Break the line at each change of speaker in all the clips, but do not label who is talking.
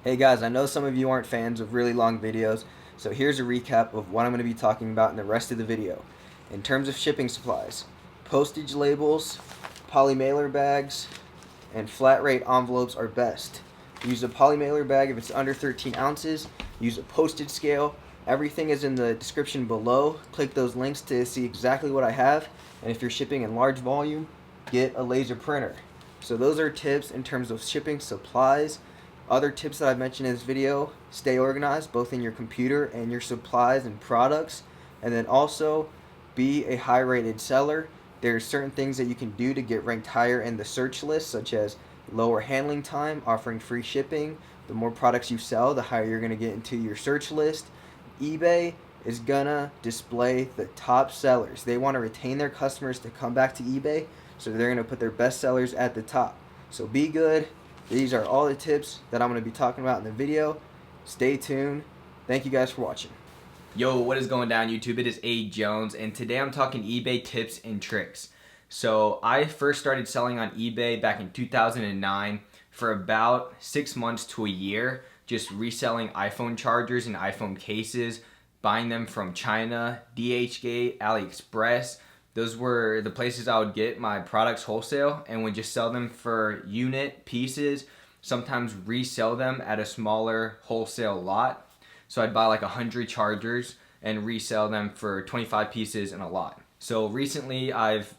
Hey guys, I know some of you aren't fans of really long videos, so here's a recap of what I'm going to be talking about in the rest of the video. In terms of shipping supplies, postage labels, polymailer bags, and flat rate envelopes are best. Use a polymailer bag if it's under 13 ounces, use a postage scale. Everything is in the description below. Click those links to see exactly what I have, and if you're shipping in large volume, get a laser printer. So those are tips in terms of shipping supplies. Other tips that I've mentioned in this video: stay organized both in your computer and your supplies and products, and then also be a high rated seller. There's certain things that you can do to get ranked higher in the search list, such as lower handling time, offering free shipping. The more products you sell, the higher you're going to get into your search list. eBay is gonna display the top sellers. They want to retain their customers to come back to eBay, so they're going to put their best sellers at the top. So be good. These are all the tips that I'm going to be talking about in the video. Stay tuned. Thank you guys for watching.
Yo, what is going down YouTube? It is A. Jones, and today I'm talking eBay tips and tricks. So I first started selling on eBay back in 2009 for about 6 months to a year, just reselling iPhone chargers and iPhone cases, buying them from China, DHgate, AliExpress. Those were the places I would get my products wholesale and would just sell them for unit pieces, sometimes resell them at a smaller wholesale lot. So I'd buy like 100 chargers and resell them for 25 pieces in a lot. So recently I've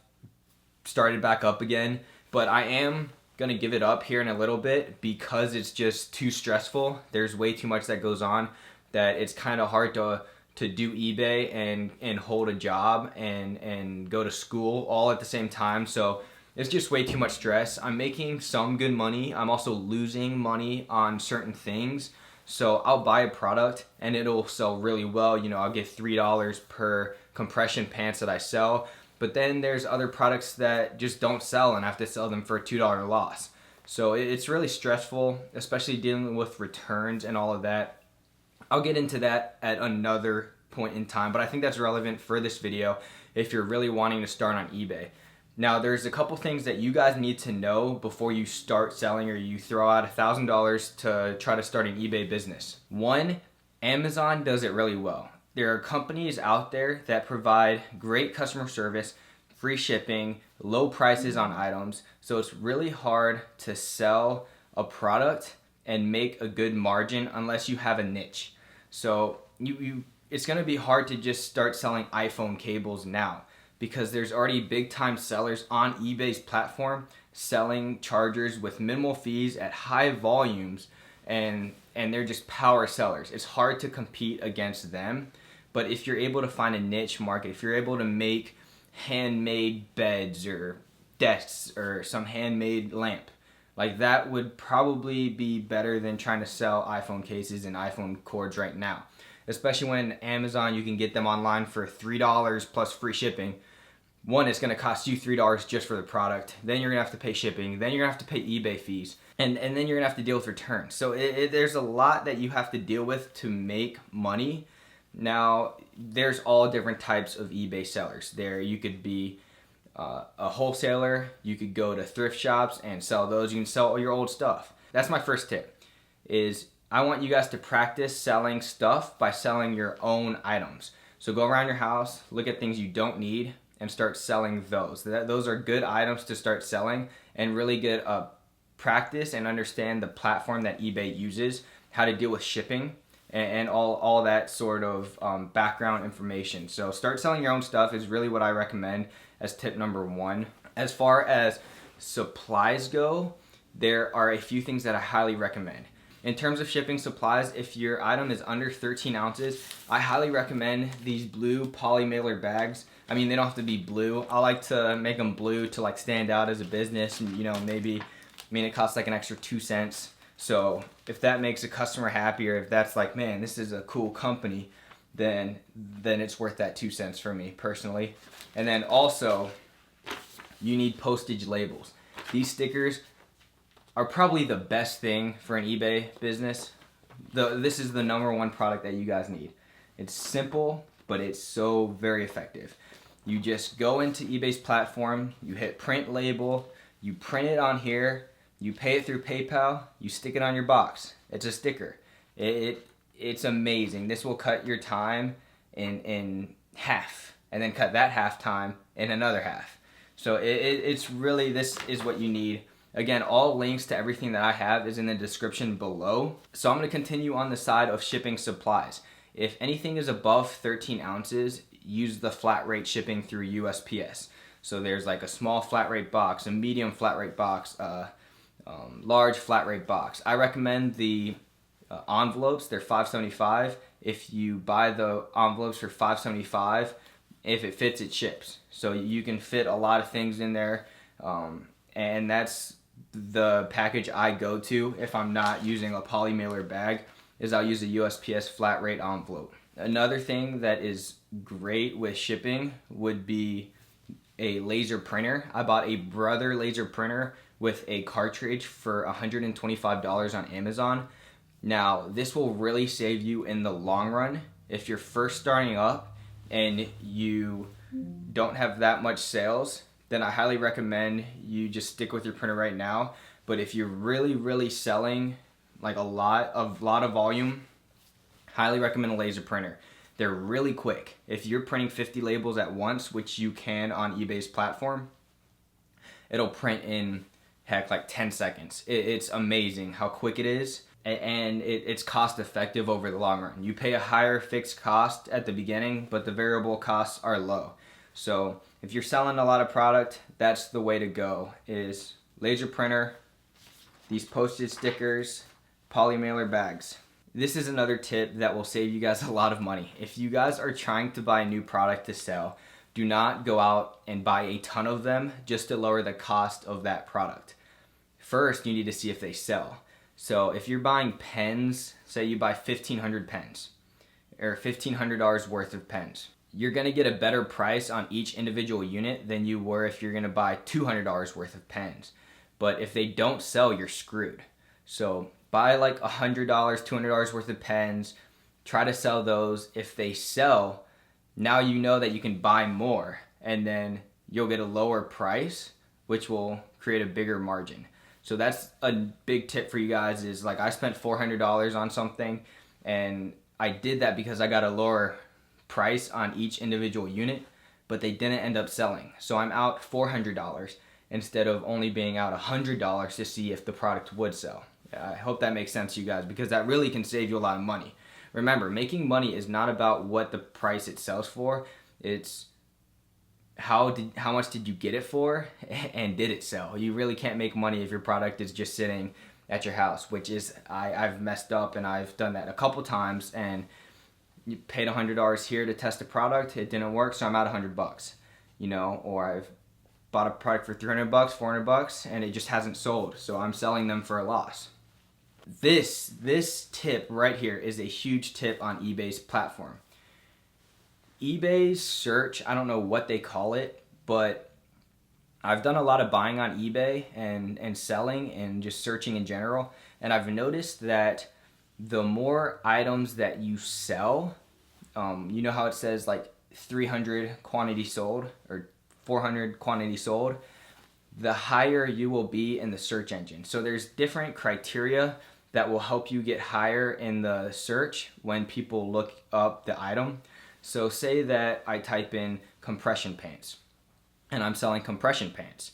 started back up again, but I am gonna give it up here in a little bit because it's just too stressful. There's way too much that goes on that it's kind of hard to do eBay and hold a job and go to school all at the same time. So it's just way too much stress. I'm making some good money. I'm also losing money on certain things. So I'll buy a product and it'll sell really well. You know, I'll get $3 per compression pants that I sell. But then there's other products that just don't sell and I have to sell them for a $2 loss. So it's really stressful, especially dealing with returns and all of that. I'll get into that at another point in time, but I think that's relevant for this video if you're really wanting to start on eBay. Now, there's a couple things that you guys need to know before you start selling or you throw out $1,000 to try to start an eBay business. One, Amazon does it really well. There are companies out there that provide great customer service, free shipping, low prices on items, so it's really hard to sell a product and make a good margin unless you have a niche. So it's going to be hard to just start selling iPhone cables now because there's already big time sellers on eBay's platform selling chargers with minimal fees at high volumes, and they're just power sellers. It's hard to compete against them. But if you're able to find a niche market, if you're able to make handmade beds or desks or some handmade lamp, like that would probably be better than trying to sell iPhone cases and iPhone cords right now. Especially when Amazon, you can get them online for $3 plus free shipping. One, it's going to cost you $3 just for the product. Then you're going to have to pay shipping. Then you're going to have to pay eBay fees. And then you're going to have to deal with returns. So there's a lot that you have to deal with to make money. Now, there's all different types of eBay sellers. There, you could be a wholesaler. You could go to thrift shops and sell those. You can sell all your old stuff. That's my first tip, is I want you guys to practice selling stuff by selling your own items. So go around your house, look at things you don't need, and start selling those. Those are good items to start selling and really get a practice and understand the platform that eBay uses, how to deal with shipping, and all that sort of background information. So start selling your own stuff is really what I recommend as tip number one. As far as supplies go, there are a few things that I highly recommend. In terms of shipping supplies, if your item is under 13 ounces, I highly recommend these blue Polymailer bags. I mean, they don't have to be blue. I like to make them blue to like stand out as a business, and maybe, it costs like an extra 2 cents. So if that makes a customer happy, or if that's like, man, this is a cool company, then it's worth that 2 cents for me personally. And then also, you need postage labels. These stickers are probably the best thing for an eBay business. This is the number one product that you guys need. It's simple, but it's so very effective. You just go into eBay's platform, you hit print label, you print it on here, you pay it through PayPal, you stick it on your box. It's a sticker. It's amazing. This will cut your time in half, and then cut that half time in another half. So it's really, this is what you need. Again, all links to everything that I have is in the description below. So I'm going to continue on the side of shipping supplies. If anything is above 13 ounces, use the flat rate shipping through USPS. So there's like a small flat rate box, a medium flat rate box, large flat rate box. I recommend the envelopes. They're $5.75. If you buy the envelopes for $5.75, if it fits, it ships. So you can fit a lot of things in there, and that's the package I go to if I'm not using a Polymailer bag, is I'll use a USPS flat rate envelope. Another thing that is great with shipping would be a laser printer. I bought a Brother laser printer with a cartridge for $125 on Amazon. Now, this will really save you in the long run. If you're first starting up and you don't have that much sales, then I highly recommend you just stick with your printer right now. But if you're really selling like a lot of volume, highly recommend a laser printer. They're really quick. If you're printing 50 labels at once, which you can on eBay's platform, it'll print in, heck, like 10 seconds. It's amazing how quick it is, and it's cost effective over the long run. You pay a higher fixed cost at the beginning, but the variable costs are low. So if you're selling a lot of product, that's the way to go, is laser printer, these postage stickers, Polymailer bags. This is another tip that will save you guys a lot of money. If you guys are trying to buy a new product to sell, do not go out and buy a ton of them just to lower the cost of that product. First, you need to see if they sell. So if you're buying pens, say you buy 1,500 pens, or $1,500 worth of pens, you're gonna get a better price on each individual unit than you were if you're gonna buy $200 worth of pens. But if they don't sell, you're screwed. So buy like $100, $200 worth of pens, try to sell those. If they sell, now you know that you can buy more, and then you'll get a lower price, which will create a bigger margin. So that's a big tip for you guys, is like I spent $400 on something, and I did that because I got a lower price on each individual unit, but they didn't end up selling. So I'm out $400 instead of only being out $100 to see if the product would sell. I hope that makes sense to you guys, because that really can save you a lot of money. Remember, making money is not about what the price it sells for. It's how much did you get it for, and did it sell? You really can't make money if your product is just sitting at your house, which is, I've messed up and I've done that a couple times, and you paid $100 here to test a product, it didn't work, so I'm out $100, you know, or I've bought a product for $300, $400, and it just hasn't sold, so I'm selling them for a loss. This tip right here is a huge tip on eBay's platform. eBay's search, I don't know what they call it, but I've done a lot of buying on eBay and selling and just searching in general, and I've noticed that the more items that you sell, you know how it says like 300 quantity sold or 400 quantity sold, the higher you will be in the search engine. So there's different criteria that will help you get higher in the search when people look up the item. So say that I type in compression pants, and I'm selling compression pants.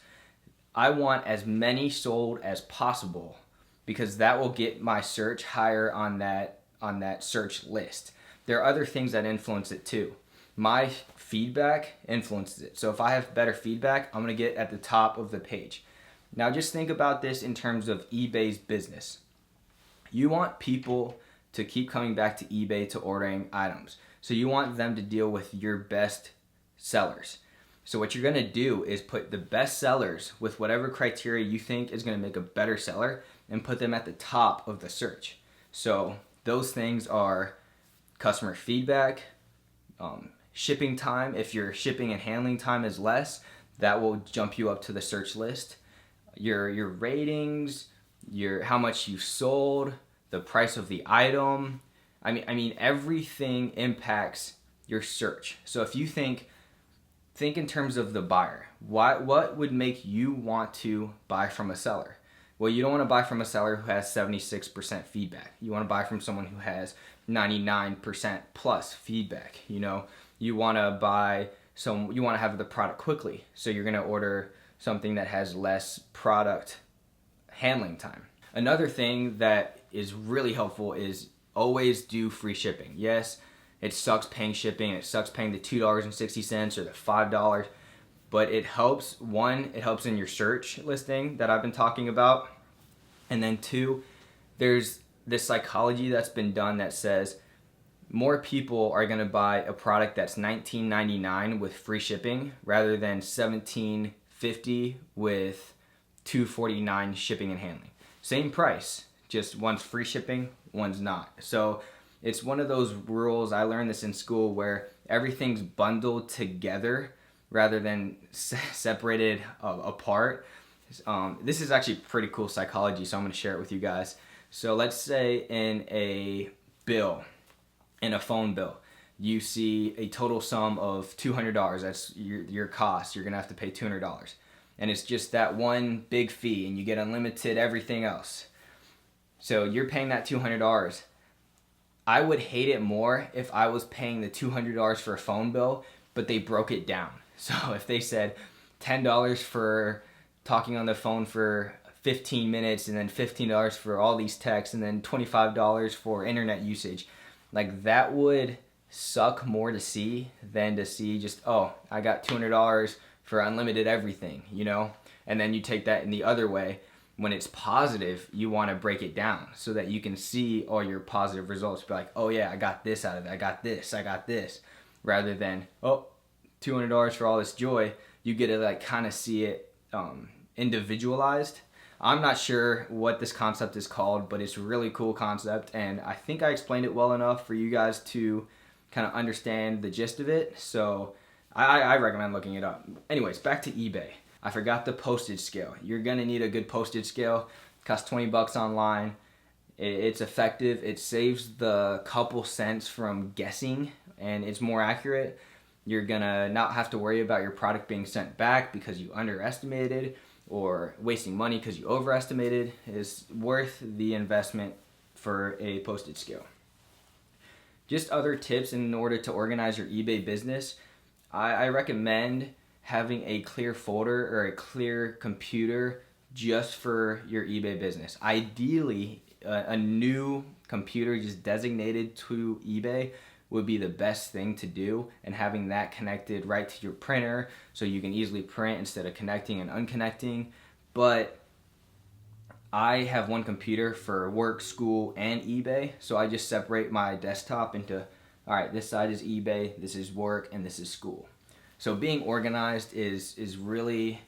I want as many sold as possible, because that will get my search higher on that search list. There are other things that influence it too. My feedback influences it. So if I have better feedback, I'm gonna get at the top of the page. Now just think about this in terms of eBay's business. You want people to keep coming back to eBay to ordering items. So you want them to deal with your best sellers. So what you're gonna do is put the best sellers with whatever criteria you think is gonna make a better seller, and put them at the top of the search. So those things are customer feedback, shipping time. If your shipping and handling time is less, that will jump you up to the search list. Your ratings, how much you sold, the price of the item. I mean everything impacts your search. So if you think in terms of the buyer, what would make you want to buy from a seller? Well, you don't want to buy from a seller who has 76% feedback. You want to buy from someone who has 99% plus feedback. You want to you want to have the product quickly. So you're going to order something that has less product handling time. Another thing that is really helpful is always do free shipping. Yes, it sucks paying shipping. It sucks paying the $2.60 or the $5. But it helps. One, it helps in your search listing that I've been talking about. And then two, there's this psychology that's been done that says more people are going to buy a product that's $19.99 with free shipping rather than $17.50 with $2.49 shipping and handling. Same price, just one's free shipping, one's not. So it's one of those rules, I learned this in school, where everything's bundled together rather than separated apart. This is actually pretty cool psychology, so I'm going to share it with you guys. So let's say in a phone bill, you see a total sum of $200. That's your cost. You're going to have to pay $200. And it's just that one big fee, and you get unlimited everything else. So you're paying that $200. I would hate it more if I was paying the $200 for a phone bill, but they broke it down. So if they said $10 for talking on the phone for 15 minutes, and then $15 for all these texts, and then $25 for internet usage, like that would suck more to see than to see just, oh, I got $200 for unlimited everything, And then you take that in the other way. When it's positive, you want to break it down so that you can see all your positive results. Be like, oh yeah, I got this out of it. I got this. Rather than, oh, $200 for all this joy. You get to like kind of see it individualized. I'm not sure what this concept is called, but it's a really cool concept. And I think I explained it well enough for you guys to kind of understand the gist of it. So I recommend looking it up. Anyways, back to eBay. I forgot the postage scale. You're gonna need a good postage scale. It costs $20 online. It's effective. It saves the couple cents from guessing, and it's more accurate. You're gonna not have to worry about your product being sent back because you underestimated, or wasting money because you overestimated. It's worth the investment for a postage scale. Just other tips in order to organize your eBay business. I recommend having a clear folder or a clear computer just for your eBay business. Ideally, a new computer just designated to eBay would be the best thing to do, and having that connected right to your printer so you can easily print instead of connecting and unconnecting. But I have one computer for work, school, and eBay, so I just separate my desktop into, all right, this side is eBay, this is work, and this is school. So being organized is really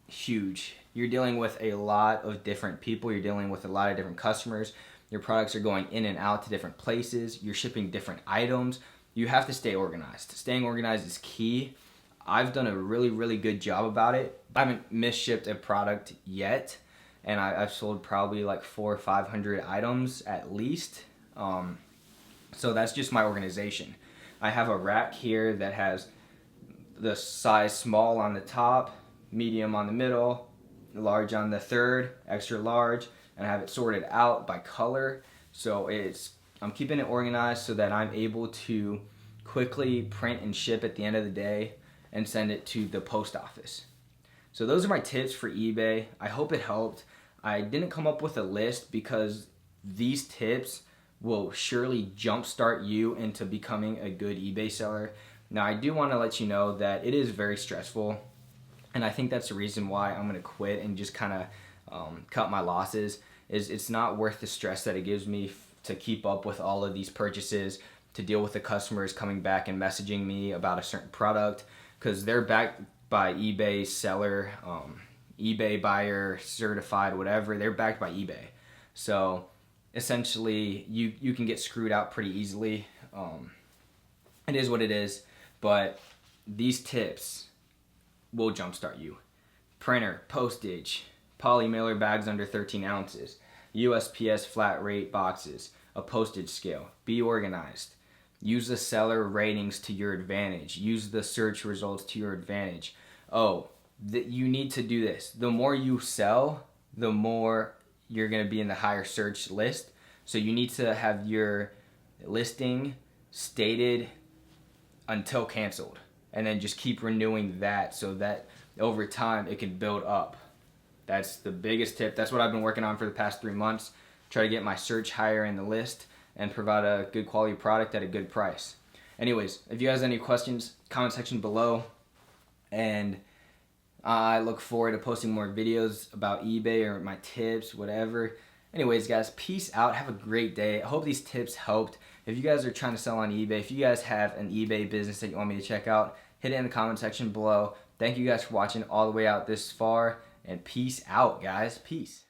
huge. You're dealing with a lot of different people. You're dealing with a lot of different customers. Your products are going in and out to different places. You're shipping different items. You have to stay organized. Staying organized is key. I've done a really, really good job about it. I haven't misshipped a product yet, and I've sold probably like 400 or 500 items at least. So that's just my organization. I have a rack here that has the size small on the top, medium on the middle, large on the third, extra large, and I have it sorted out by color. So I'm keeping it organized so that I'm able to quickly print and ship at the end of the day and send it to the post office. So those are my tips for eBay. I hope it helped. I didn't come up with a list because these tips will surely jumpstart you into becoming a good eBay seller. Now, I do want to let you know that it is very stressful, and I think that's the reason why I'm going to quit and just kind of cut my losses. It's not worth the stress that it gives me to keep up with all of these purchases, to deal with the customers coming back and messaging me about a certain product, because they're backed by eBay seller, eBay buyer, certified, whatever. They're backed by eBay. So essentially, you can get screwed out pretty easily. It is what it is, but these tips will jumpstart you. Printer, postage, Polymailer bags under 13 ounces, USPS flat rate boxes, a postage scale. Be organized. Use the seller ratings to your advantage. Use the search results to your advantage. Oh, that you need to do this. The more you sell, the more you're going to be in the higher search list. So you need to have your listing stated until canceled, and then just keep renewing that so that over time it can build up. That's the biggest tip. That's what I've been working on for the past 3 months. Try to get my search higher in the list and provide a good quality product at a good price. Anyways, if you guys have any questions, comment section below. And I look forward to posting more videos about eBay or my tips, whatever. Anyways, guys, peace out. Have a great day. I hope these tips helped. If you guys are trying to sell on eBay, if you guys have an eBay business that you want me to check out, hit it in the comment section below. Thank you guys for watching all the way out this far. And peace out, guys. Peace.